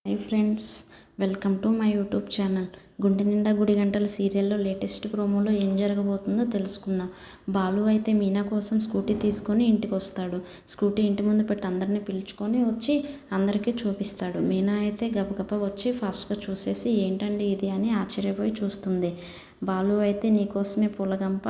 Hi friends, welcome to my YouTube channel. గుండె నిండా గుడి గంటల సీరియల్లో లేటెస్ట్ ప్రోమోలో ఏం జరగబోతుందో తెలుసుకుందాం. బాలు అయితే మీనా కోసం స్కూటీ తీసుకొని ఇంటికి వస్తాడు. స్కూటీ ఇంటి ముందు పెట్టి అందరినీ పిలుచుకొని వచ్చి అందరికీ చూపిస్తాడు. మీనా అయితే గబగబా వచ్చి ఫాస్ట్గా చూసేసి ఏంటండి ఇది అని ఆశ్చర్యపోయి చూస్తుంది. బాలు అయితే నీకోసమే పూలగంప,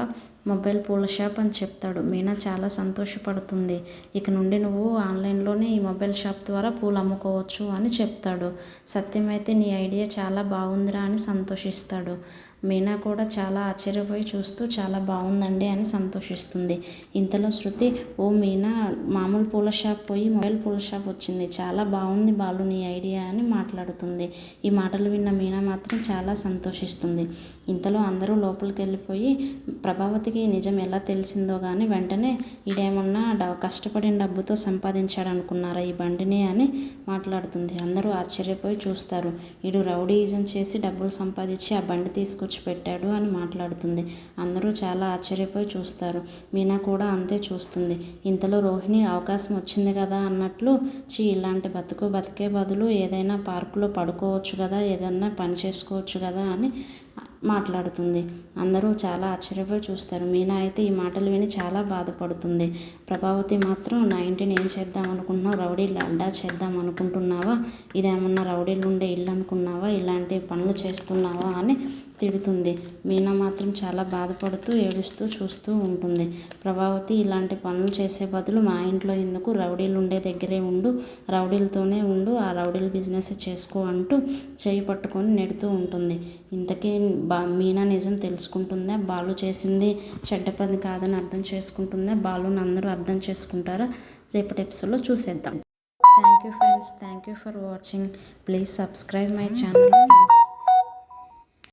మొబైల్ పూల షాప్ అని చెప్తాడు. మీనా చాలా సంతోషపడుతుంది. ఇక నుండి నువ్వు ఆన్లైన్లోనే ఈ మొబైల్ షాప్ ద్వారా పూలు అమ్ముకోవచ్చు అని చెప్తాడు. సత్యం అయితే నీ ఐడియా చాలా బాగుందిరా అని సంతోషిస్తాడు. మీనా కూడా చాలా ఆశ్చర్యపోయి చూస్తూ చాలా బాగుందండి అని సంతోషిస్తుంది. ఇంతలో శృతి, ఓ మీనా, మామూలు పూల షాప్ పోయి మొబైల్ పూల షాప్ వచ్చింది, చాలా బాగుంది బాలు నీ ఐడియా అని మాట్లాడుతుంది. ఈ మాటలు విన్న మీనా మాత్రం చాలా సంతోషిస్తుంది. ఇంతలో అందరూ లోపలికి వెళ్ళిపోయి ప్రభావతికి నిజం ఎలా తెలిసిందో కానీ వెంటనే ఈడేమన్నా కష్టపడిన డబ్బుతో సంపాదించాడు అనుకున్నారా ఈ బండిని అని మాట్లాడుతుంది. అందరూ ఆశ్చర్యపోయి చూస్తారు. ఈడు రౌడీయిజం చేసి డబ్బులు సంపాదించి ఆ బండి తీసుకొచ్చి పెట్టాడు అని మాట్లాడుతుంది. అందరూ చాలా ఆశ్చర్యపోయి చూస్తారు. మీనా కూడా అంతే చూస్తుంది. ఇంతలో రోహిణి అవకాశం వచ్చింది కదా అన్నట్లు, ఇలాంటి బతికే బదులు ఏదైనా పార్కులో పడుకోవచ్చు కదా, ఏదైనా పని చేసుకోవచ్చు కదా అని మాట్లాడుతుంది. అందరూ చాలా ఆశ్చర్యపోయి చూస్తారు. మీనా అయితే ఈ మాటలు విని చాలా బాధపడుతుంది. ప్రభావతి మాత్రం నా ఇంటిని ఏం చేద్దాం అనుకుంటున్నావు, రౌడీలు అడ్డా చేద్దాం అనుకుంటున్నావా, ఇదేమన్నా రౌడీలు ఉండే ఇల్లు అనుకున్నావా, ఇలాంటి పనులు చేస్తున్నావా అని తిడుతుంది. మీనా మాత్రం చాలా బాధపడుతూ ఏడుస్తూ చూస్తూ ఉంటుంది. ప్రభావతి ఇలాంటి పనులు చేసే బదులు మా ఇంట్లో ఎందుకు, రౌడీలు ఉండే దగ్గరే ఉండు, రౌడీలతోనే ఉండు, ఆ రౌడీల బిజినెస్ చేసుకో అంటూ చేయి పట్టుకొని నెడుతూ ఉంటుంది. ఇంతకీ మీనా నిజం తెలుసుకుంటుందా, బాలు చేసింది చెడ్డ పని కాదని అర్థం చేసుకుంటుందా, బాలుని అందరూ అర్థం చేసుకుంటారా, రేపటి ఎపిసోడ్లో చూసేద్దాం. Thank you friends, thank you for watching. Please subscribe my channel.